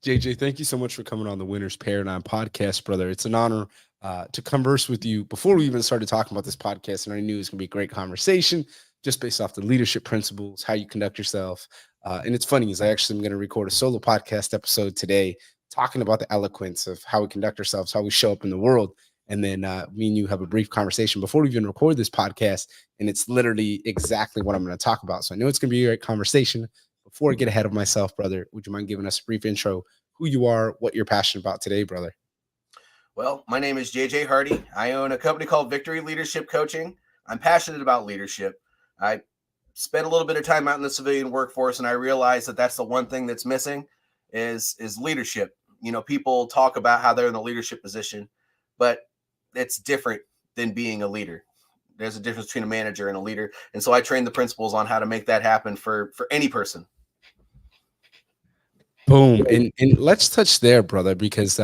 JJ, thank you so much for coming on the Winners Paradigm podcast, brother. It's an honor to converse with you. Before we even started talking about this podcast, and I knew it was going to be a great conversation just based off the leadership principles, how you conduct yourself. And it's funny, is I actually am going to record a solo podcast episode today talking about the eloquence of how we conduct ourselves, how we show up in the world. And then me and you have a brief conversation before we even record this podcast. And it's literally exactly what I'm going to talk about. So I know it's going to be a great conversation. Before I get ahead of myself, brother, would you mind giving us a brief intro, who you are, what you're passionate about today, brother? Well, my name is JJ Hardy. I own a company called Victory Leadership Coaching. I'm passionate about leadership. I spent a little bit of time out in the civilian workforce, and I realized that that's the one thing that's missing is leadership. You know, people talk about how they're in the leadership position, but it's different than being a leader. There's a difference between a manager and a leader. And so I train the principles on how to make that happen for any person. Boom. And let's touch there, brother, because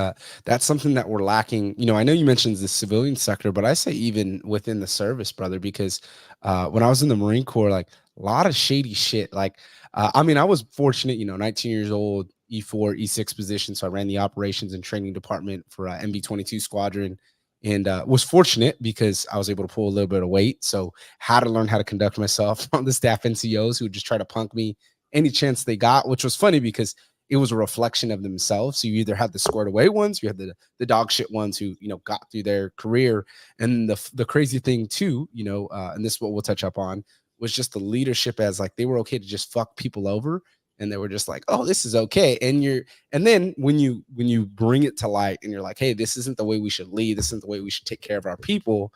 that's something that we're lacking. You know, I know you mentioned the civilian sector, but I say even within the service, brother, because when I was in the Marine Corps, like a lot of shady shit. Like, I mean, I was fortunate, 19 years old, E4, E6 position. So I ran the operations and training department for MB-22 squadron, and was fortunate because I was able to pull a little bit of weight. So how to learn how to conduct myself on the staff NCOs who would just try to punk me any chance they got, which was funny because it was a reflection of themselves. So you either had the squared away ones, you had the dog shit ones who got through their career, and the crazy thing too, and this is what we'll touch up on, was just the leadership as like they were okay to just fuck people over, and they were just like, oh, this is okay. And then when you bring it to light and you're like, hey, this isn't the way we should lead, this isn't the way we should take care of our people,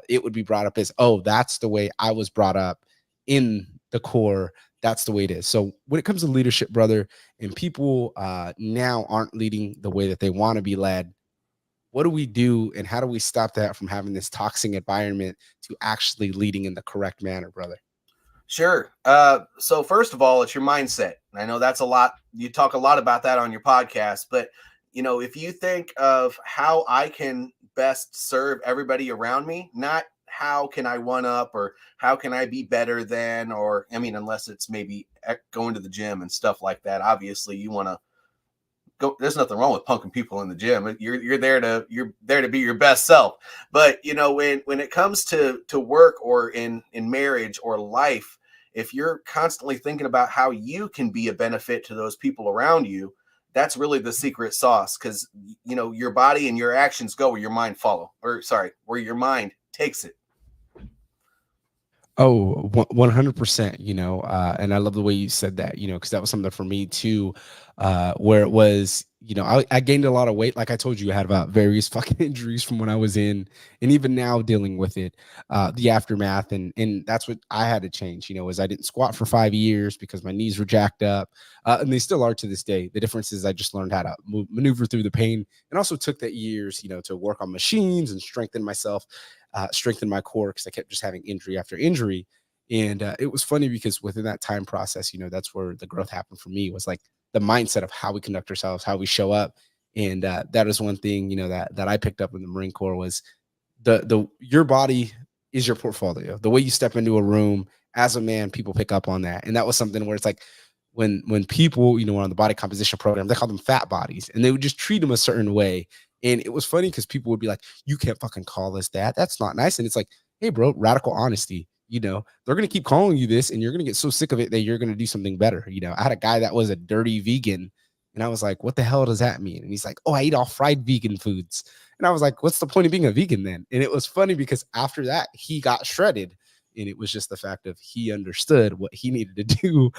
it would be brought up as, oh, that's the way I was brought up in the core. That's the way it is. So when it comes to leadership, brother, and people now aren't leading the way that they want to be led, what do we do, and how do we stop that from having this toxic environment to actually leading in the correct manner, brother? Sure. So first of all, it's your mindset. I know that's a lot. You talk a lot about that on your podcast, but if you think of how I can best serve everybody around me, not how can I one up or how can I be better than, or I mean, unless it's maybe going to the gym and stuff like that. Obviously, you want to go. There's nothing wrong with punking people in the gym. You're there to be your best self. But when it comes to work or in marriage or life, if you're constantly thinking about how you can be a benefit to those people around you, that's really the secret sauce. Because your body and your actions go where your mind follow, or sorry, where your mind takes it. Oh, 100%, and I love the way you said that, because that was something for me too, where it was, I gained a lot of weight. Like I told you, I had about various fucking injuries from when I was in, and even now dealing with it, the aftermath. And that's what I had to change, is I didn't squat for 5 years because my knees were jacked up, and they still are to this day. The difference is I just learned how to maneuver through the pain, and also took that years, to work on machines and strengthen myself, strengthen my core, because I kept just having injury after injury. And it was funny because within that time process, that's where the growth happened for me, was like the mindset of how we conduct ourselves, how we show up. And that is one thing, that I picked up in the Marine Corps, was the your body is your portfolio. The way you step into a room as a man, people pick up on that. And that was something where it's like when people, were on the body composition program, they called them fat bodies, and they would just treat them a certain way. And it was funny because people would be like, you can't fucking call us that. That's not nice. And it's like, hey, bro, radical honesty. They're going to keep calling you this, and you're going to get so sick of it that you're going to do something better. I had a guy that was a dirty vegan, and I was like, what the hell does that mean? And he's like, oh, I eat all fried vegan foods. And I was like, what's the point of being a vegan then? And it was funny because after that, he got shredded. And it was just the fact of he understood what he needed to do.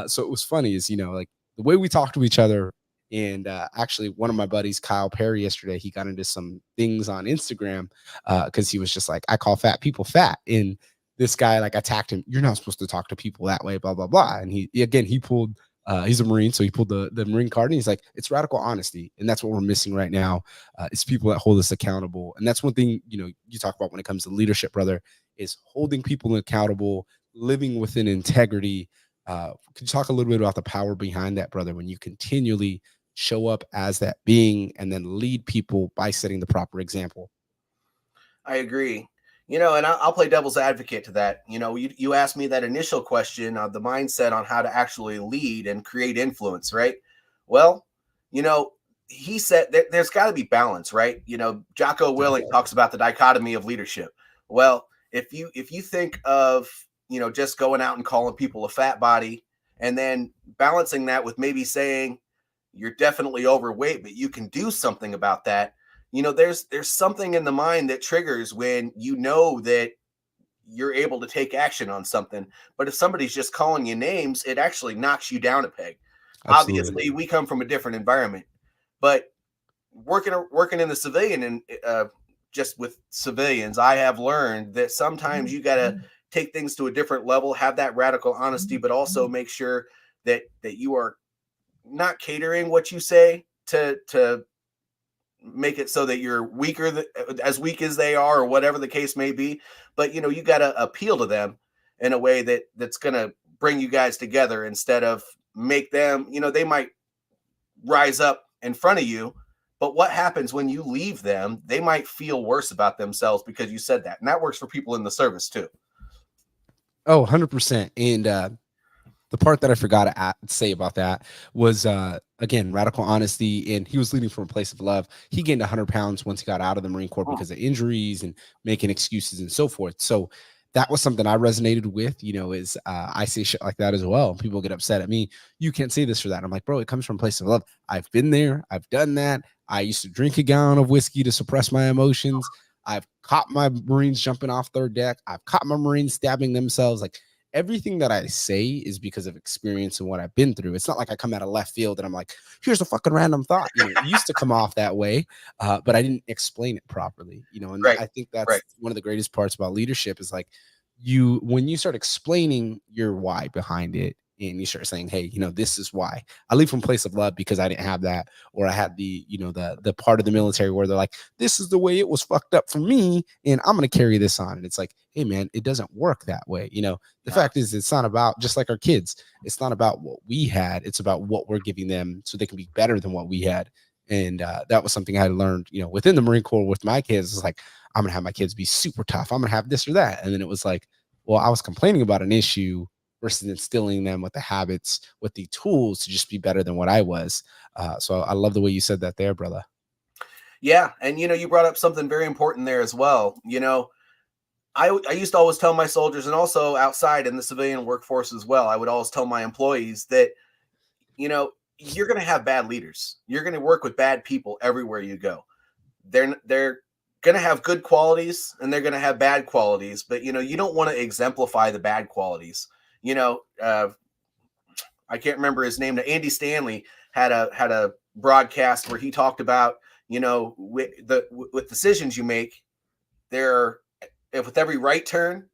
So it was funny is, like the way we talk to each other. And actually, one of my buddies, Kyle Perry, yesterday, he got into some things on Instagram because he was just like, I call fat people fat. And this guy like attacked him. You're not supposed to talk to people that way, blah, blah, blah. And he pulled, he's a Marine. So he pulled the Marine card, and he's like, it's radical honesty. And that's what we're missing right now. It's people that hold us accountable. And that's one thing, you talk about when it comes to leadership, brother, is holding people accountable, living within integrity. Could you talk a little bit about the power behind that, brother, when you continually show up as that being and then lead people by setting the proper example? I agree. And I'll play devil's advocate to that. You asked me that initial question of the mindset on how to actually lead and create influence, right? Well, you know, he said there's got to be balance, right? You know, Jocko Willing talks about the dichotomy of leadership. Well, if you think of, you know, just going out and calling people a fat body, and then balancing that with maybe saying you're definitely overweight, but you can do something about that. You know, there's something in the mind that triggers when you know that you're able to take action on something. But if somebody's just calling you names, it actually knocks you down a peg. Absolutely. Obviously, we come from a different environment, but working in the civilian and just with civilians, I have learned that sometimes you got to take things to a different level, have that radical honesty, but also make sure that you are not catering what you say to make it so that you're weaker, as weak as they are, or whatever the case may be. But you know, you got to appeal to them in a way that's going to bring you guys together instead of make them, you know, they might rise up in front of you, but what happens when you leave them? They might feel worse about themselves because you said that. And that works for people in the service too. Oh, 100%. And the part that I forgot to say about that was, again, radical honesty. And he was leading from a place of love. He gained 100 pounds once he got out of the Marine Corps because of injuries and making excuses and so forth. So that was something I resonated with, you know, is I say shit like that as well. People get upset at me. You can't say this or that. I'm like, bro, it comes from a place of love. I've been there. I've done that. I used to drink a gallon of whiskey to suppress my emotions. I've caught my Marines jumping off their deck. I've caught my Marines stabbing themselves. Like, everything that I say is because of experience and what I've been through. It's not like I come out of left field and I'm like, here's a fucking random thought. You know, it used to come off that way, but I didn't explain it properly, you know, and Right. I think that's Right. one of the greatest parts about leadership is like when you start explaining your why behind it, and you start saying, hey, you know, this is why I leave from a place of love, because I didn't have that, or I had the, you know, the part of the military where they're like, this is the way it was fucked up for me, and I'm going to carry this on. And it's like, hey man, it doesn't work that way. You know, the fact is, it's not about, just like our kids, it's not about what we had, it's about what we're giving them so they can be better than what we had. And that was something I learned, you know, within the Marine Corps with my kids. It's like, I'm gonna have my kids be super tough, I'm gonna have this or that. And then it was like, well, I was complaining about an issue versus instilling them with the habits, with the tools to just be better than what I was. So I love the way you said that there, brother. Yeah. And, you know, you brought up something very important there as well. You know, I used to always tell my soldiers, and also outside in the civilian workforce as well, I would always tell my employees that, you know, you're going to have bad leaders. You're going to work with bad people everywhere you go. They're going to have good qualities and they're going to have bad qualities, but you know, you don't want to exemplify the bad qualities. You know, I can't remember his name. Andy Stanley had a broadcast where he talked about, you know, with decisions you make, there, if with every right turn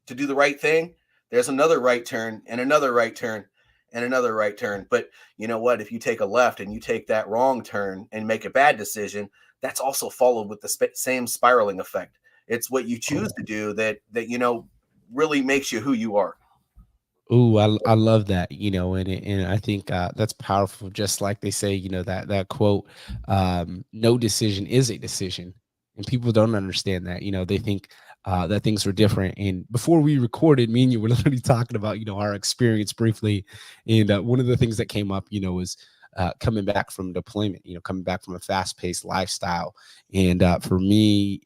to do the right thing, there's another right turn and another right turn and another right turn. But you know what? If you take a left and you take that wrong turn and make a bad decision, that's also followed with the same spiraling effect. It's what you choose to do that you know really makes you who you are. Ooh, I love that, you know, and I think that's powerful. Just like they say, you know, that quote, "No decision is a decision," and people don't understand that. You know, they think that things are different. And before we recorded, me and you were literally talking about, you know, our experience briefly, and one of the things that came up, you know, was coming back from deployment. You know, coming back from a fast paced lifestyle, and for me,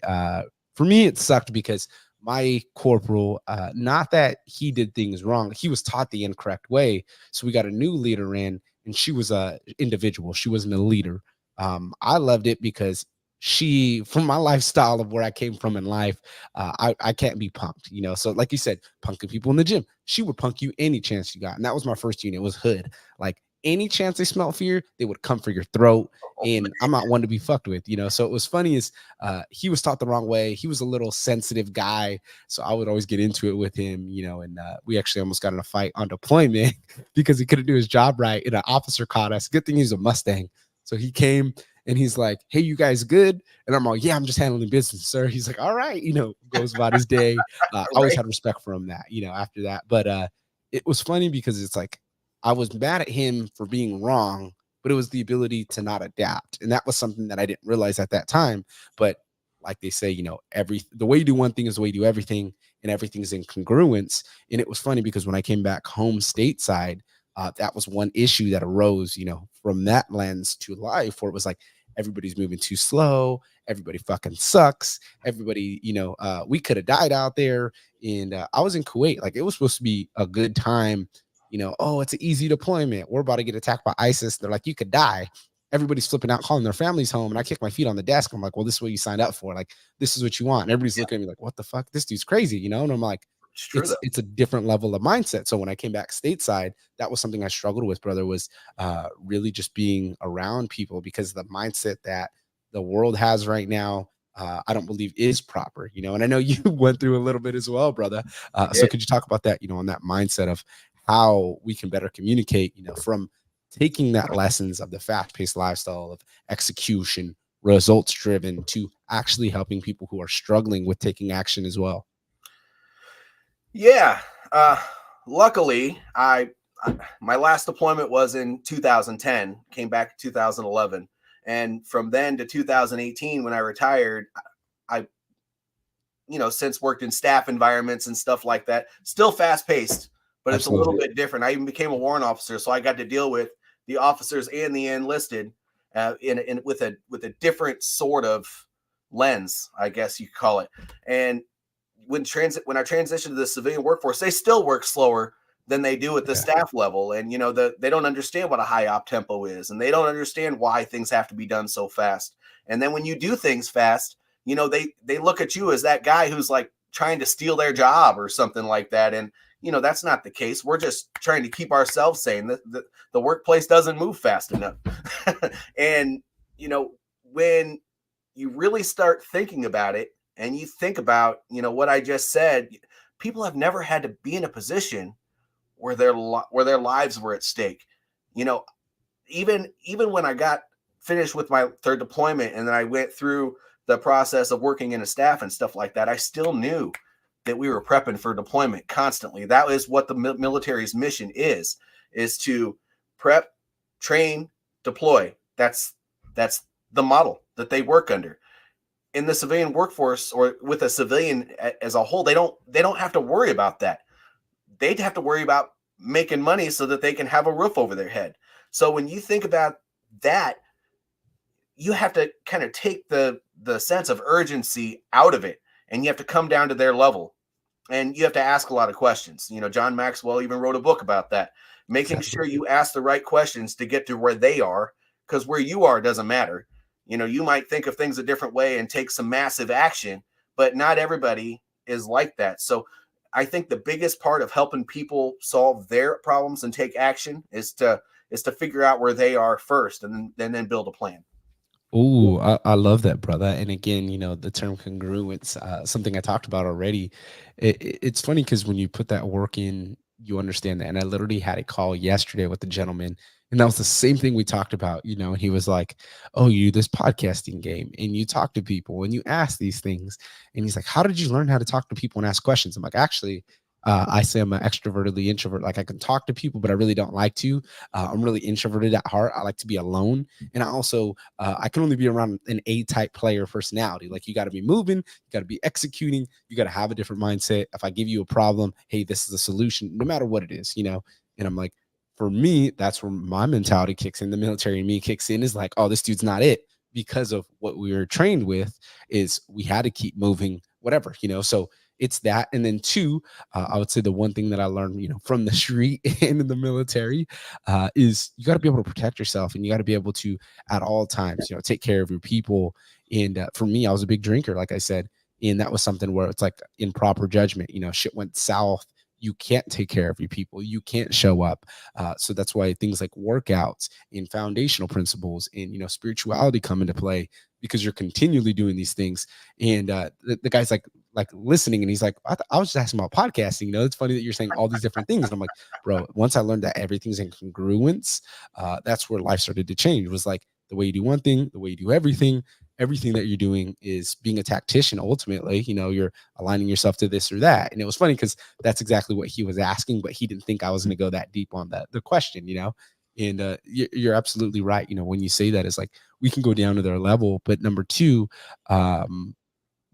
it sucked because my corporal, not that he did things wrong, he was taught the incorrect way. So we got a new leader in, and she was a individual, she wasn't a leader. I loved it because she, from my lifestyle of where I came from in life, I can't be punked, you know. So like you said, punking people in the gym, she would punk you any chance you got. And that was my first unit, was hood. Like, any chance they smelled fear, they would come for your throat. And I'm not one to be fucked with, you know. So it was funny is he was taught the wrong way. He was a little sensitive guy, so I would always get into it with him, you know. And we actually almost got in a fight on deployment because he couldn't do his job right, and an officer caught us. Good thing he's a Mustang, so he came and he's like, "Hey, you guys good?" And I'm like, "Yeah, I'm just handling business, sir." He's like, "All right," you know, goes about his day. I always had respect for him, that, you know, after that. But it was funny because it's like I was mad at him for being wrong, but it was the ability to not adapt. And that was something that I didn't realize at that time. But like they say, you know, the way you do one thing is the way you do everything, and everything's in congruence. And it was funny because when I came back home stateside, that was one issue that arose, you know, from that lens to life, where it was like everybody's moving too slow, everybody fucking sucks, everybody, we could have died out there. And I was in Kuwait, like it was supposed to be a good time. Oh, it's an easy deployment. We're about to get attacked by ISIS. They're like, you could die. Everybody's flipping out, calling their families home. And I kick my feet on the desk. I'm like, well, this is what you signed up for. Like, this is what you want. And everybody's Yeah, looking at me like, what the fuck? This dude's crazy. And I'm like, it's true it's though. it's a different level of mindset. So when I came back stateside, that was something I struggled with, brother, was really just being around people, because the mindset that the world has right now, I don't believe is proper. And I know you went through a little bit as well, brother. So Yeah. could you talk about that, on that mindset of how we can better communicate, from taking that lessons of the fast-paced lifestyle of execution, results driven, to actually helping people who are struggling with taking action as well? Yeah. Luckily, my last deployment was in 2010. Came back in 2011, and from then to 2018, when I retired, I since worked in staff environments and stuff like that. Still fast paced, but it's a little Absolutely. bit different. I even became a warrant officer, so I got to deal with the officers and the enlisted in with a different sort of lens, I guess you could call it. And when I transitioned to the civilian workforce, they still work slower than they do at the Yeah. staff level. And they don't understand what a high op tempo is, and they don't understand why things have to be done so fast. And then when you do things fast, they look at you as that guy who's like trying to steal their job or something like that. And that's not the case. We're just trying to keep ourselves sane. The workplace doesn't move fast enough. And when you really start thinking about it, and you think about what I just said, people have never had to be in a position where their lives were at stake. You know, even when I got finished with my third deployment, and then I went through the process of working in a staff and stuff like that, I still knew that we were prepping for deployment constantly. That is what the military's mission is to prep, train, deploy. That's the model that they work under. In the civilian workforce, or with a civilian as a whole, they don't have to worry about that. They'd have to worry about making money so that they can have a roof over their head. So when you think about that, you have to kind of take the sense of urgency out of it, and you have to come down to their level, and you have to ask a lot of questions. John Maxwell even wrote a book about that, making sure Exactly. you ask the right questions to get to where they are, because where you are doesn't matter. You might think of things a different way and take some massive action, but not everybody is like that. So I think the biggest part of helping people solve their problems and take action is to figure out where they are first, and then build a plan. Oh, I love that, brother. And again, the term congruence, something I talked about already. It's funny because when you put that work in, you understand that. And I literally had a call yesterday with the gentleman, and that was the same thing we talked about. And he was like, "Oh, you do this podcasting game, and you talk to people, and you ask these things." And he's like, "How did you learn how to talk to people and ask questions?" I'm like, "Actually, I say I'm an extrovertedly introvert. Like I can talk to people, but I really don't like to. I'm really introverted at heart. I like to be alone, and I also." I can only be around an A type player personality. Like you got to be moving, you got to be executing, you got to have a different mindset. If I give you a problem, hey, this is a solution, no matter what it is. And I'm like, for me, that's where my mentality kicks in. The military in me kicks in is like, oh, this dude's not it, because of what we were trained with is we had to keep moving, whatever. So it's that. And then two, I would say the one thing that I learned, from the street and in the military, is you got to be able to protect yourself, and you got to be able to at all times, take care of your people. And for me, I was a big drinker, like I said, and that was something where it's like improper judgment. Shit went south. You can't take care of your people. You can't show up. So that's why things like workouts and foundational principles and spirituality come into play, because you're continually doing these things. And the guy's like listening, and he's like, I was just asking about podcasting. It's funny that you're saying all these different things. And I'm like, bro, once I learned that everything's in congruence, that's where life started to change. It was like the way you do one thing, the way you do everything that you're doing is being a tactician. Ultimately, you're aligning yourself to this or that. And it was funny because that's exactly what he was asking, but he didn't think I was going to go that deep on the question. And you're absolutely right. When you say that, it's like we can go down to their level, but number two,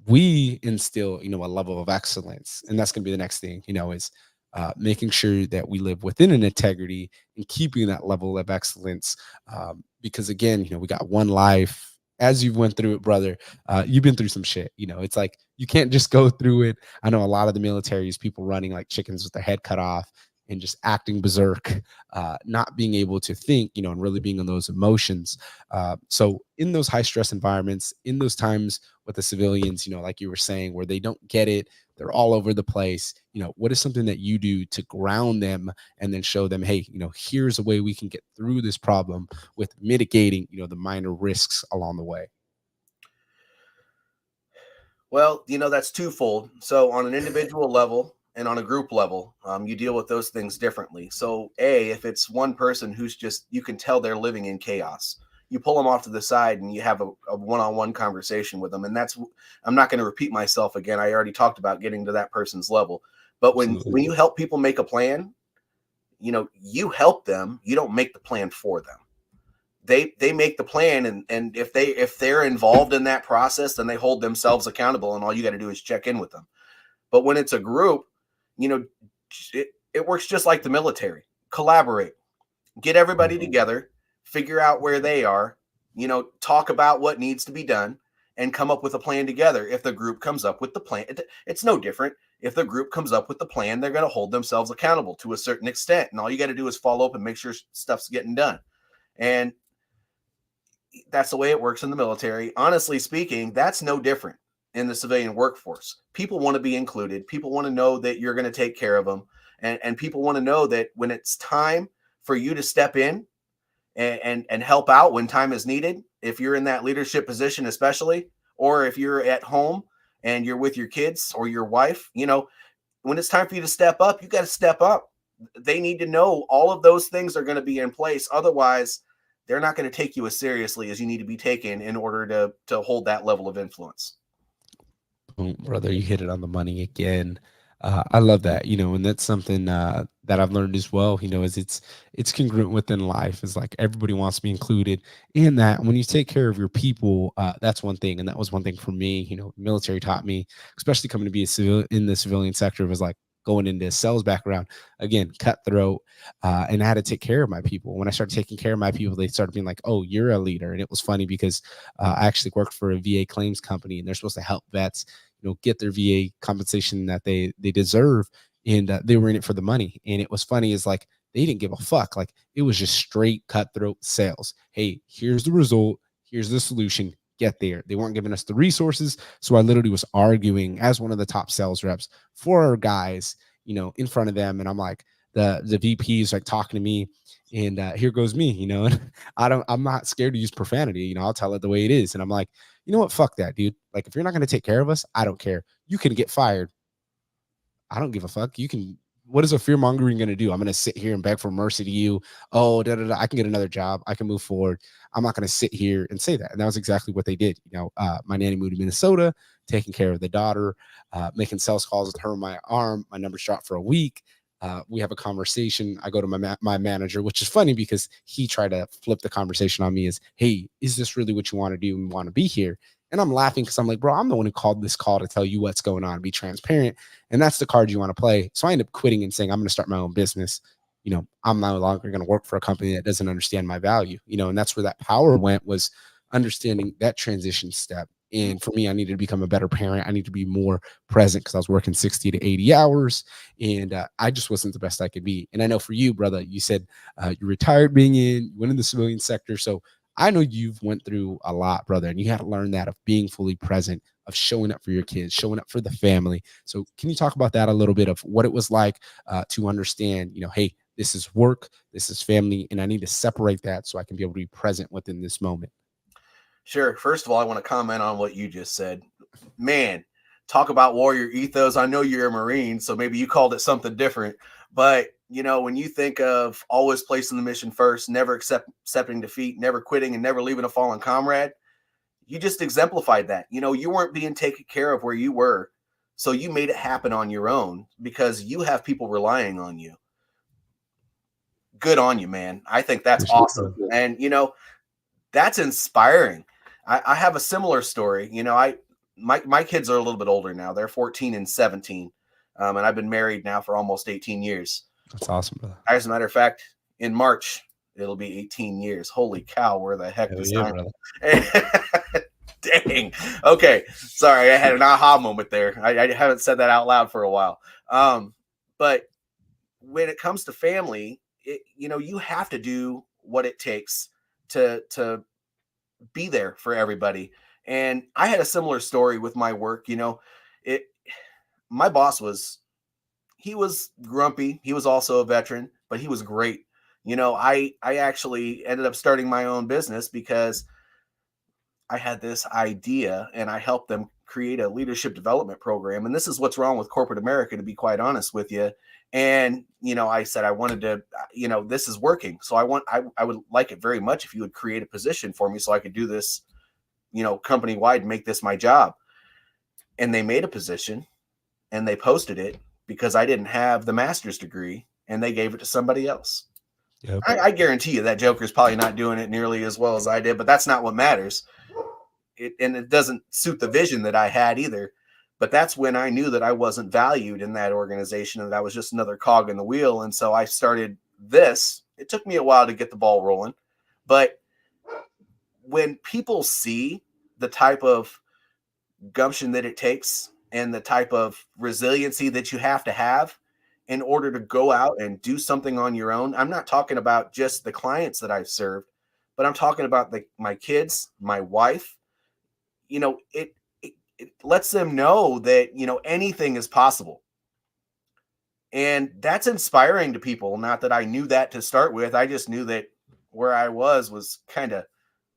we instill a level of excellence, and that's going to be the next thing. Is making sure that we live within an integrity and keeping that level of excellence. Because again, we got one life. As you went through it, brother, you've been through some shit. It's like you can't just go through it. I know a lot of the military is people running like chickens with their head cut off and just acting berserk, not being able to think, and really being in those emotions. So in those high stress environments, in those times with the civilians, like you were saying, where they don't get it, they're all over the place. What is something that you do to ground them and then show them, hey, here's a way we can get through this problem with mitigating, the minor risks along the way? Well, that's twofold. So on an individual level and on a group level, you deal with those things differently. So if it's one person who's just, you can tell they're living in chaos, you pull them off to the side and you have a one-on-one conversation with them. And I'm not going to repeat myself again. I already talked about getting to that person's level. But when you help people make a plan, you help them, you don't make the plan for them. They make the plan, and if they're involved in that process, then they hold themselves accountable, and all you got to do is check in with them. But when it's a group, it works just like the military. Collaborate, get everybody together, figure out where they are, talk about what needs to be done, and come up with a plan together. If the group comes up with the plan, it's no different. If the group comes up with the plan, they're going to hold themselves accountable to a certain extent, and all you got to do is follow up and make sure stuff's getting done. And that's the way it works in the military. Honestly speaking, that's no different in the civilian workforce. People want to be included. People want to know that you're going to take care of them. And people want to know that when it's time for you to step in and help out when time is needed, if you're in that leadership position, especially, or if you're at home and you're with your kids or your wife, when it's time for you to step up, you got to step up. They need to know all of those things are going to be in place. Otherwise, they're not going to take you as seriously as you need to be taken in order to hold that level of influence. Oh, brother, you hit it on the money again. I love that, and that's something that I've learned as well. Is it's congruent within life. Is like everybody wants to be included in that. When you take care of your people, that's one thing, and that was one thing for me. Military taught me, especially coming to be a civil in the civilian sector, was like going into a sales background again, cutthroat, and I had to take care of my people. When I started taking care of my people, they started being like, "Oh, you're a leader," and it was funny because I actually worked for a VA claims company, and they're supposed to help vets get their VA compensation that they deserve. And they were in it for the money. And it was funny is like, they didn't give a fuck. Like it was just straight cutthroat sales. Hey, here's the result. Here's the solution. Get there. They weren't giving us the resources. So I literally was arguing as one of the top sales reps for our guys, in front of them. And I'm like, the VP is like talking to me, and here goes me, and I'm not scared to use profanity. I'll tell it the way it is. And I'm like, you know what? Fuck that, dude. Like, if you're not going to take care of us, I don't care. You can get fired. I don't give a fuck. You can. What is a fear mongering going to do? I'm going to sit here and beg for mercy to you. Oh, I can get another job. I can move forward. I'm not going to sit here and say that. And that was exactly what they did. My nanny moved to Minnesota, taking care of the daughter, making sales calls with her on my arm. My number shot for a week. We have a conversation. I go to my manager, which is funny because he tried to flip the conversation on me as, hey, is this really what you want to do and want to be here? And I'm laughing because I'm like, bro, I'm the one who called this call to tell you what's going on, be transparent. And that's the card you want to play. So I end up quitting and saying, I'm going to start my own business. I'm no longer going to work for a company that doesn't understand my value, and that's where that power went, was understanding that transition step. And for me, I needed to become a better parent. I need to be more present because I was working 60 to 80 hours, and I just wasn't the best I could be. And I know for you, brother, you said you retired you went in the civilian sector. So I know you've went through a lot, brother, and you had to learn that of being fully present, of showing up for your kids, showing up for the family. So can you talk about that a little bit, of what it was like to understand, hey, this is work, this is family, and I need to separate that so I can be able to be present within this moment? Sure. First of all, I want to comment on what you just said. Man, talk about warrior ethos. I know you're a Marine, so maybe you called it something different. But, when you think of always placing the mission first, never accepting defeat, never quitting, and never leaving a fallen comrade, you just exemplified that. You weren't being taken care of where you were. So you made it happen on your own because you have people relying on you. Good on you, man. I think that's awesome. And, that's inspiring. I have a similar story. My kids are a little bit older now. They're 14 and 17. And I've been married now for almost 18 years. That's awesome, brother. As a matter of fact, in March, it'll be 18 years. Holy cow, where the heck does time? Dang. Okay. Sorry, I had an aha moment there. I haven't said that out loud for a while. But when it comes to family, you have to do what it takes to be there for everybody. And I had a similar story with my work. My boss was grumpy. He was also a veteran, but he was great. I actually ended up starting my own business because I had this idea and I helped them create a leadership development program. And this is what's wrong with corporate America, to be quite honest with you. And, I said, I wanted to, this is working. So I would like it very much if you would create a position for me so I could do this, company wide and make this my job. And they made a position and they posted it because I didn't have the master's degree and they gave it to somebody else. Yep. I guarantee you that Joker's probably not doing it nearly as well as I did, but that's not what matters. It doesn't suit the vision that I had either. But that's when I knew that I wasn't valued in that organization and that I was just another cog in the wheel. And so I started this. It took me a while to get the ball rolling. But when people see the type of gumption that it takes and the type of resiliency that you have to have in order to go out and do something on your own, I'm not talking about just the clients that I've served, but I'm talking about my kids, my wife. It lets them know that, anything is possible. And that's inspiring to people. Not that I knew that to start with. I just knew that where I was kind of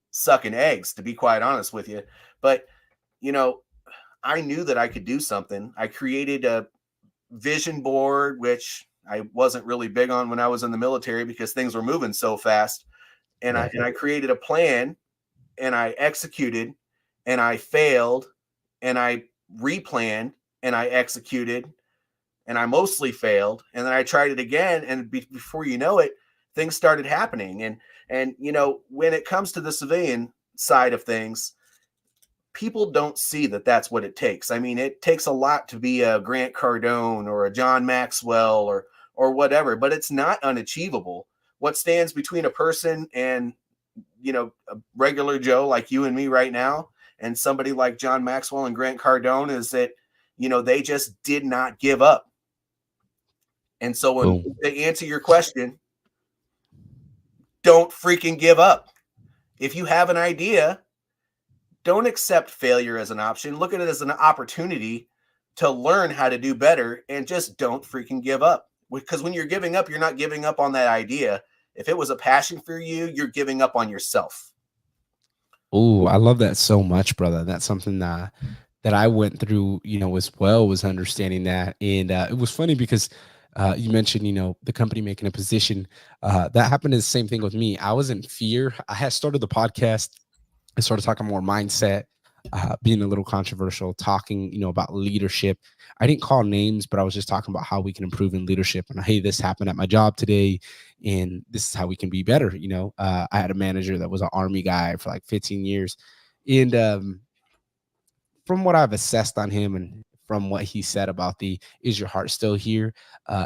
sucking eggs, to be quite honest with you. But, I knew that I could do something. I created a vision board, which I wasn't really big on when I was in the military because things were moving so fast. And I created a plan and I executed and I failed and I replanned and I executed and I mostly failed. And then I tried it again. And before you know it, things started happening. And when it comes to the civilian side of things, people don't see that that's what it takes. I mean, it takes a lot to be a Grant Cardone or a John Maxwell or whatever, but it's not unachievable. What stands between a person and, a regular Joe like you and me right now, and somebody like John Maxwell and Grant Cardone is that, they just did not give up. And so to answer your question, don't freaking give up. If you have an idea, don't accept failure as an option. Look at it as an opportunity to learn how to do better and just don't freaking give up. Because when you're giving up, you're not giving up on that idea. If it was a passion for you, you're giving up on yourself. Oh, I love that so much, brother. That's something that I went through, as well, was understanding that. And it was funny because you mentioned, the company making a position. That happened the same thing with me. I was in fear. I had started the podcast. I started talking more mindset, being a little controversial, talking, about leadership. I didn't call names, but I was just talking about how we can improve in leadership. And hey, this happened at my job today, and this is how we can be better. I had a manager that was an Army guy for like 15 years. And from what I've assessed on him and from what he said about is your heart still here?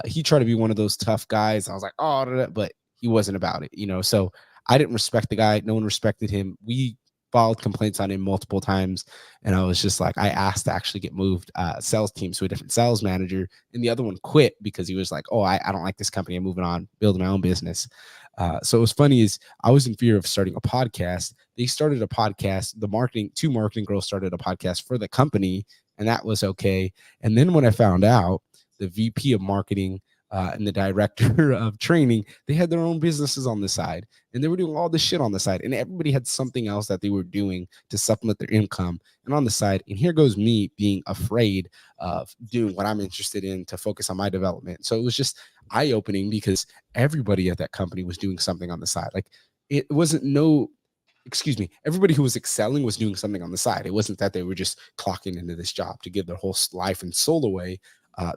He tried to be one of those tough guys. I was like, oh, but he wasn't about it, so I didn't respect the guy. No one respected him. We filed complaints on him multiple times. And I was just like, I asked to actually get moved sales team to a different sales manager. And the other one quit because he was like, oh, I don't like this company. I'm moving on, building my own business. So it was funny is I was in fear of starting a podcast. They started a podcast. Two marketing girls started a podcast for the company, and that was okay. And then when I found out the VP of marketing and the director of training, they had their own businesses on the side, and they were doing all this shit on the side, and everybody had something else that they were doing to supplement their income and on the side. And here goes me being afraid of doing what I'm interested in to focus on my development. So it was just eye-opening because everybody at that company was doing something on the side. Like it wasn't everybody who was excelling was doing something on the side. It wasn't that they were just clocking into this job to give their whole life and soul away.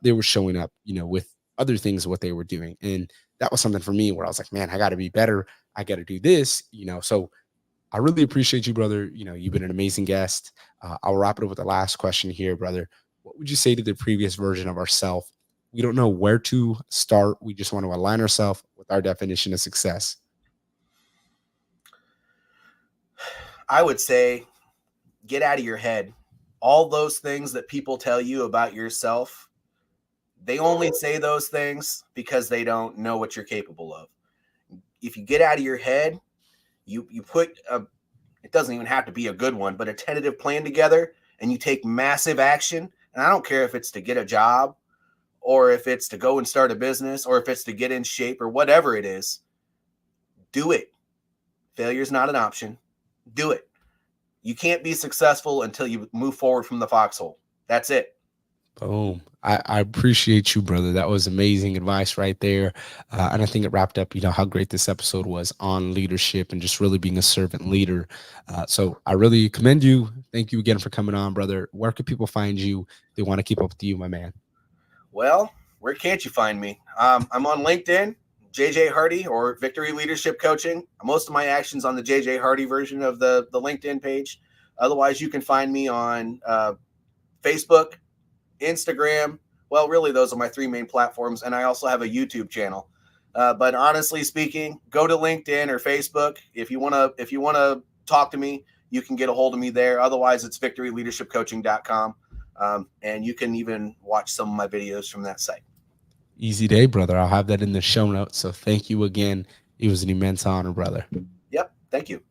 They were showing up, with other things, what they were doing. And that was something for me where I was like, man, I got to be better. I got to do this, so I really appreciate you, brother. You've been an amazing guest. I'll wrap it up with the last question here, brother. what would you say to the previous version of ourselves? We don't know where to start. We just want to align ourselves with our definition of success. I would say get out of your head. All those things that people tell you about yourself, they only say those things because they don't know what you're capable of. If you get out of your head, you put it doesn't even have to be a good one, but a tentative plan together, and you take massive action. And I don't care if it's to get a job or if it's to go and start a business or if it's to get in shape or whatever it is, do it. Failure is not an option. Do it. You can't be successful until you move forward from the foxhole. That's it. Boom. I appreciate you, brother. That was amazing advice right there. And I think it wrapped up, how great this episode was on leadership and just really being a servant leader. So I really commend you. Thank you again for coming on, brother. Where can people find you? They want to keep up with you, my man. Well, where can't you find me? I'm on LinkedIn, JJ Hardy or Victory Leadership Coaching. Most of my actions on the JJ Hardy version of the LinkedIn page. Otherwise, you can find me on Facebook, Instagram. Well, really, those are my three main platforms. And I also have a YouTube channel. But honestly speaking, go to LinkedIn or Facebook. If you want to talk to me, you can get a hold of me there. Otherwise, it's victoryleadershipcoaching.com. And you can even watch some of my videos from that site. Easy day, brother. I'll have that in the show notes. So thank you again. It was an immense honor, brother. Yep. Thank you.